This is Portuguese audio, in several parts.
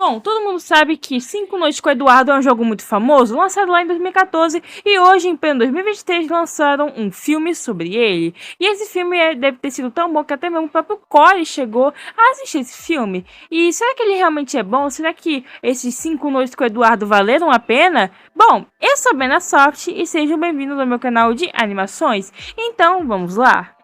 Bom, todo mundo sabe que 5 Noites com Eduardo é um jogo muito famoso, lançado lá em 2014, e hoje, em pleno 2023, lançaram um filme sobre ele. E esse filme deve ter sido tão bom que até mesmo o próprio Corey chegou a assistir esse filme. E será que ele realmente é bom? Será que esses 5 Noites com Eduardo valeram a pena? Bom, eu sou a Bena Soft e sejam bem-vindos ao meu canal de animações. Então, vamos lá!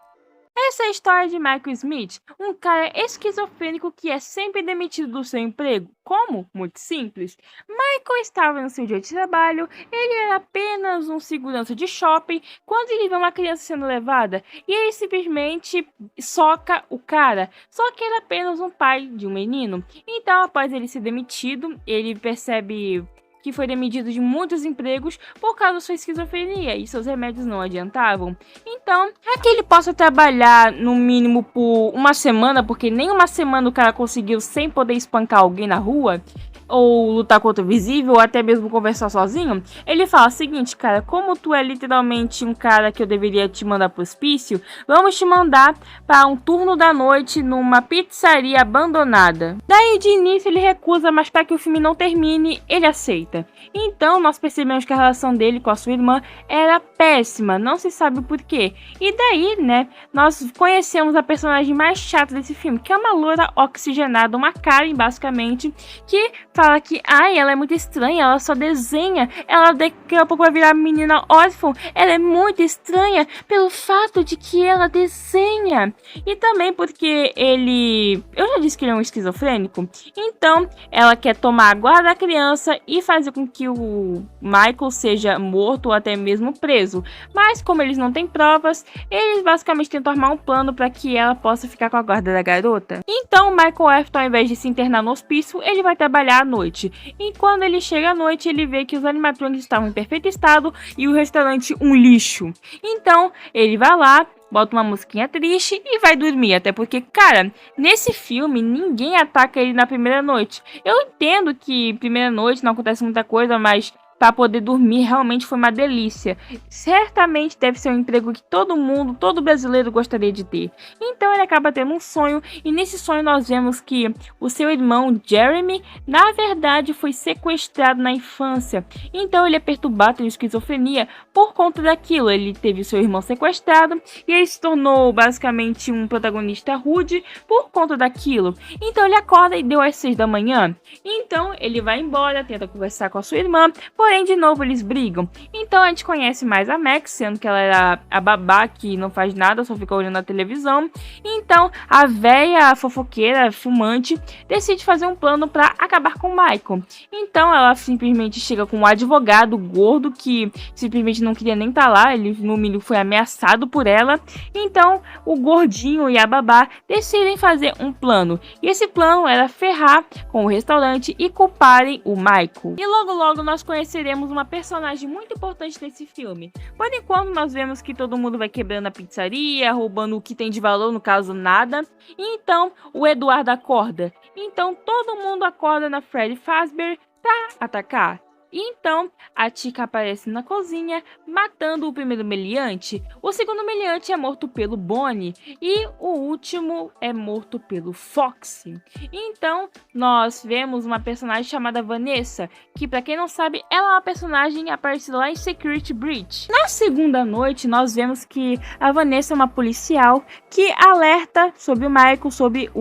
Essa é a história de Michael Smith, um cara esquizofrênico que é sempre demitido do seu emprego. Como? Muito simples. Michael estava no seu dia de trabalho, ele era apenas um segurança de shopping, quando ele vê uma criança sendo levada, e ele simplesmente soca o cara. Só que ele é apenas um pai de um menino. Então, após ele ser demitido, ele percebe que foi demitido de muitos empregos por causa da sua esquizofrenia e seus remédios não adiantavam. Então, é que ele possa trabalhar no mínimo por uma semana, porque nem uma semana o cara conseguiu sem poder espancar alguém na rua, ou lutar contra o visível, ou até mesmo conversar sozinho, ele fala o seguinte, cara, como tu é literalmente um cara que eu deveria te mandar pro hospício, vamos te mandar para um turno da noite numa pizzaria abandonada. Daí de início ele recusa, mas para que o filme não termine, ele aceita. Então nós percebemos que a relação dele com a sua irmã era péssima, não se sabe o porquê. E daí, né, nós conhecemos a personagem mais chata desse filme, que é uma loura oxigenada, uma Karen basicamente, que fala que, ai, ela é muito estranha, ela só desenha, ela daqui a pouco vai virar menina órfã, ela é muito estranha pelo fato de que ela desenha. E também porque eu já disse que ele é um esquizofrênico, então ela quer tomar a guarda da criança e fazer com que o Michael seja morto ou até mesmo preso. Mas como eles não têm provas, eles basicamente tentam armar um plano para que ela possa ficar com a guarda da garota. Então o Michael Afton, ao invés de se internar no hospício, ele vai trabalhar à noite. E quando ele chega à noite, ele vê que os animatrônicos estavam em perfeito estado e o restaurante um lixo. Então ele vai lá, bota uma musiquinha triste e vai dormir. Até porque, cara, nesse filme ninguém ataca ele na primeira noite. Eu entendo que primeira noite não acontece muita coisa, mas para poder dormir realmente foi uma delícia. Certamente deve ser um emprego que todo brasileiro gostaria de ter. Então ele acaba tendo um sonho, e nesse sonho nós vemos que o seu irmão Jeremy, na verdade, foi sequestrado na infância. Então ele é perturbado, tem esquizofrenia por conta daquilo. Ele teve seu irmão sequestrado e ele se tornou basicamente um protagonista rude por conta daquilo. Então ele acorda e deu às 6 da manhã. Então ele vai embora, tenta conversar com a sua irmã, porém de novo eles brigam. Então a gente conhece mais a Max, sendo que ela era a babá que não faz nada, só fica olhando a televisão. Então a véia fofoqueira, fumante, decide fazer um plano para acabar com o Michael. Então ela simplesmente chega com um advogado gordo que simplesmente não queria nem estar lá, ele no mínimo foi ameaçado por ela. Então o gordinho e a babá decidem fazer um plano. E esse plano era ferrar com o restaurante e culparem o Michael. E logo logo nós conhecemos uma personagem muito importante nesse filme. Por enquanto nós vemos que todo mundo vai quebrando a pizzaria, roubando o que tem de valor, no caso nada. E então o Eduardo acorda. Então todo mundo acorda na Freddy Fazbear para atacar. E então a Tika aparece na cozinha, matando o primeiro meliante. O segundo meliante é morto pelo Bonnie e o último é morto pelo Foxy. Então nós vemos uma personagem chamada Vanessa, que para quem não sabe, ela é uma personagem aparecida lá em Security Breach. Na segunda noite nós vemos que a Vanessa é uma policial que alerta sobre o Michael, sobre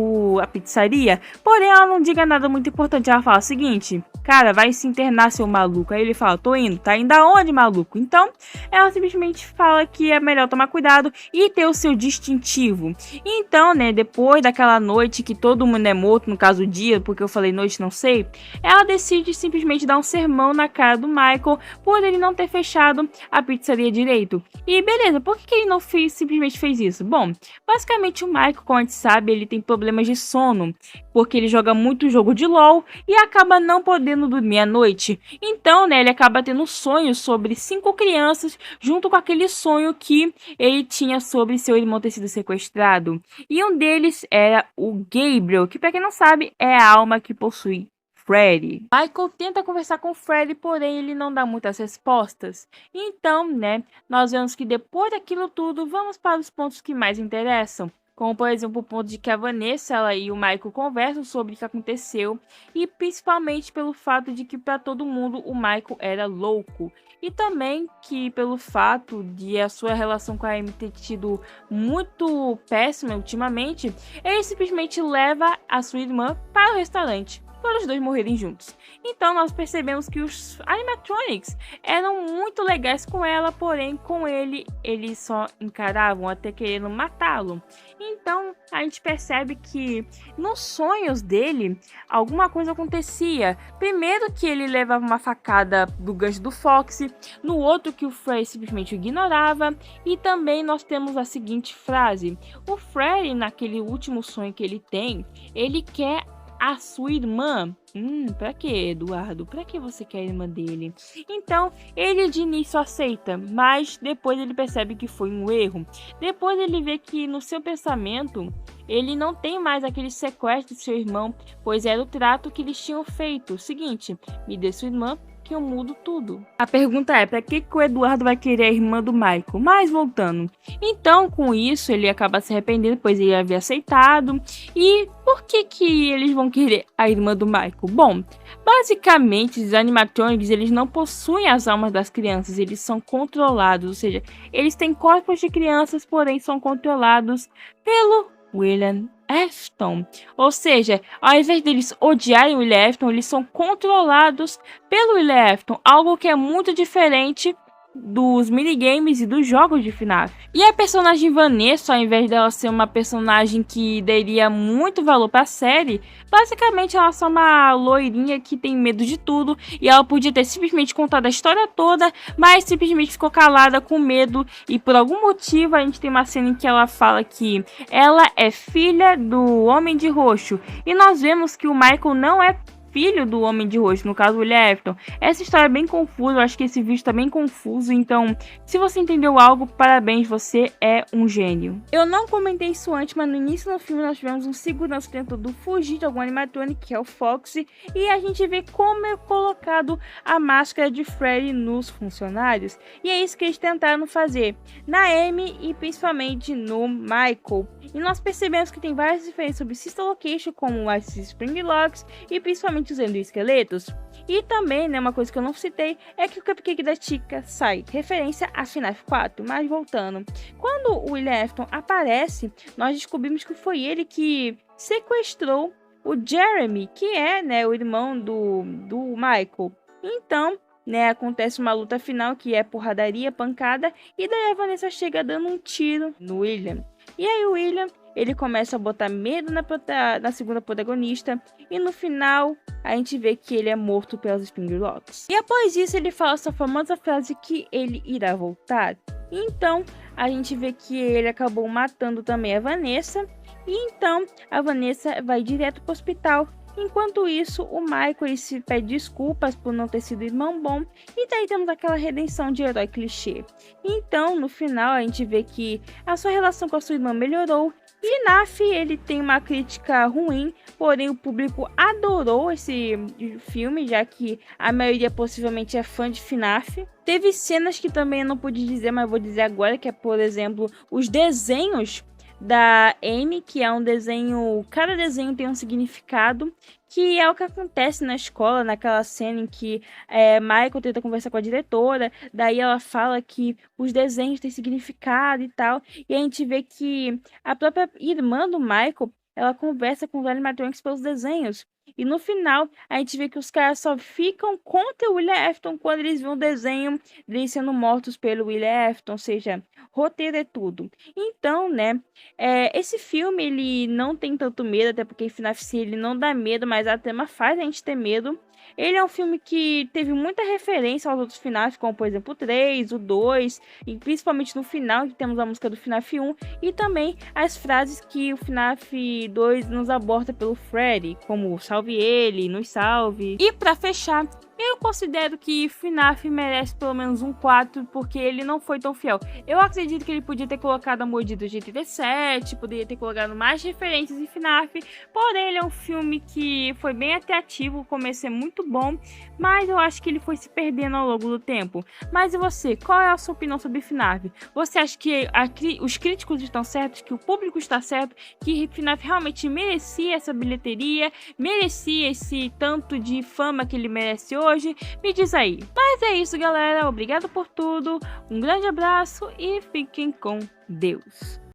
a pizzaria. Porém ela não diga nada muito importante, ela fala o seguinte: cara, vai se internar, seu maluco. Aí ele fala, tô indo. Tá indo aonde, maluco? Então, ela simplesmente fala que é melhor tomar cuidado e ter o seu distintivo. Então, né, depois daquela noite que todo mundo é morto, no caso dia, porque eu falei noite, não sei, ela decide simplesmente dar um sermão na cara do Michael por ele não ter fechado a pizzaria direito. E beleza, por que ele não simplesmente fez isso? Bom, basicamente o Michael, como a gente sabe, ele tem problemas de sono, porque ele joga muito jogo de LOL e acaba não podendo dormir à noite. Então, né, ele acaba tendo sonhos sobre 5 crianças, junto com aquele sonho que ele tinha sobre seu irmão ter sido sequestrado. E um deles era o Gabriel, que para quem não sabe, é a alma que possui Freddy. Michael tenta conversar com Freddy, porém ele não dá muitas respostas. Então, né, nós vemos que depois daquilo tudo, vamos para os pontos que mais interessam. Como, por exemplo, o ponto de que a Vanessa ela e o Michael conversam sobre o que aconteceu, e principalmente pelo fato de que para todo mundo o Michael era louco. E também que pelo fato de a sua relação com a Amy ter tido muito péssima ultimamente, ele simplesmente leva a sua irmã para o restaurante para os dois morrerem juntos. Então nós percebemos que os animatronics eram muito legais com ela, porém com ele eles só encaravam até querendo matá-lo. Então a gente percebe que nos sonhos dele alguma coisa acontecia. Primeiro que ele levava uma facada do gancho do Foxy, no outro que o Freddy simplesmente o ignorava, e também nós temos a seguinte frase: o Freddy, naquele último sonho que ele tem, ele quer a sua irmã. Pra que, Eduardo? Pra que você quer a irmã dele? Então, ele de início aceita, mas depois ele percebe que foi um erro. Depois ele vê que no seu pensamento, ele não tem mais aquele sequestro de seu irmão, pois era o trato que eles tinham feito. O seguinte: me dê sua irmã que eu mudo tudo. A pergunta é, para que o Eduardo vai querer a irmã do Michael? Mas voltando. Então, com isso, ele acaba se arrependendo, pois ele havia aceitado. E por que eles vão querer a irmã do Michael? Bom, basicamente, os animatronics, eles não possuem as almas das crianças, eles são controlados, ou seja, eles têm corpos de crianças, porém são controlados pelo William Afton. Ou seja, ao invés deles odiarem o William Afton, eles são controlados pelo William Afton, algo que é muito diferente dos minigames e dos jogos de FNAF. E a personagem Vanessa, ao invés dela ser uma personagem que daria muito valor para a série, basicamente ela é só uma loirinha que tem medo de tudo, e ela podia ter simplesmente contado a história toda, mas simplesmente ficou calada com medo, e por algum motivo a gente tem uma cena em que ela fala que ela é filha do Homem de Roxo, e nós vemos que o Michael não é filho do Homem de Roxo, no caso o William Afton. Essa história é bem confusa, eu acho que esse vídeo tá bem confuso, então se você entendeu algo, parabéns, você é um gênio. Eu não comentei isso antes, mas no início do filme nós tivemos um segurança tentando fugir de algum animatronic, que é o Foxy, e a gente vê como é colocado a máscara de Freddy nos funcionários, e é isso que eles tentaram fazer na Amy e principalmente no Michael. E nós percebemos que tem várias diferenças sobre Sister Location, como as Spring Locks, e principalmente usando esqueletos. E também, né, uma coisa que eu não citei é que o cupcake da Chica sai, referência a FNAF 4. Mas voltando, quando o William Afton aparece, nós descobrimos que foi ele que sequestrou o Jeremy, que é, né, o irmão do Michael. Então, né, acontece uma luta final que é porradaria, pancada, e daí a Vanessa chega dando um tiro no William. E aí o William, ele começa a botar medo na segunda protagonista, e no final a gente vê que ele é morto pelas Springlocks. E após isso ele fala essa famosa frase que ele irá voltar. Então a gente vê que ele acabou matando também a Vanessa, e então a Vanessa vai direto para o hospital. Enquanto isso, o Michael ele se pede desculpas por não ter sido irmão bom, e daí temos aquela redenção de herói clichê. Então, no final, a gente vê que a sua relação com a sua irmã melhorou. FNAF, ele tem uma crítica ruim, porém o público adorou esse filme, já que a maioria possivelmente é fã de FNAF. Teve cenas que também eu não pude dizer, mas vou dizer agora, que é, por exemplo, os desenhos da Amy, que é um desenho, cada desenho tem um significado, que é o que acontece na escola, naquela cena em que Michael tenta conversar com a diretora, daí ela fala que os desenhos têm significado e tal, e a gente vê que a própria irmã do Michael, ela conversa com os animatronics pelos desenhos. E no final, a gente vê que os caras só ficam contra o William Afton quando eles vêem o desenho deles sendo mortos pelo William Afton, ou seja, roteiro é tudo. Então, né, esse filme, ele não tem tanto medo, até porque FNAF ele não dá medo, mas a trama faz a gente ter medo. Ele é um filme que teve muita referência aos outros FNAF, como por exemplo o 3, o 2, e principalmente no final, que temos a música do FNAF 1, e também as frases que o FNAF 2 nos aborda pelo Freddy, como salve ele, nos salve. E pra fechar, eu considero que FNAF merece pelo menos um 4, porque ele não foi tão fiel. Eu acredito que ele podia ter colocado a Mordida de 87, poderia ter colocado mais referências em FNAF, porém ele é um filme que foi bem atrativo, o começo é muito bom, mas eu acho que ele foi se perdendo ao longo do tempo. Mas e você, qual é a sua opinião sobre FNAF? Você acha que os críticos estão certos, que o público está certo, que FNAF realmente merecia essa bilheteria, merecia esse tanto de fama que ele merece hoje? Me diz aí. Mas é isso, galera. Obrigado por tudo. Um grande abraço e fiquem com Deus.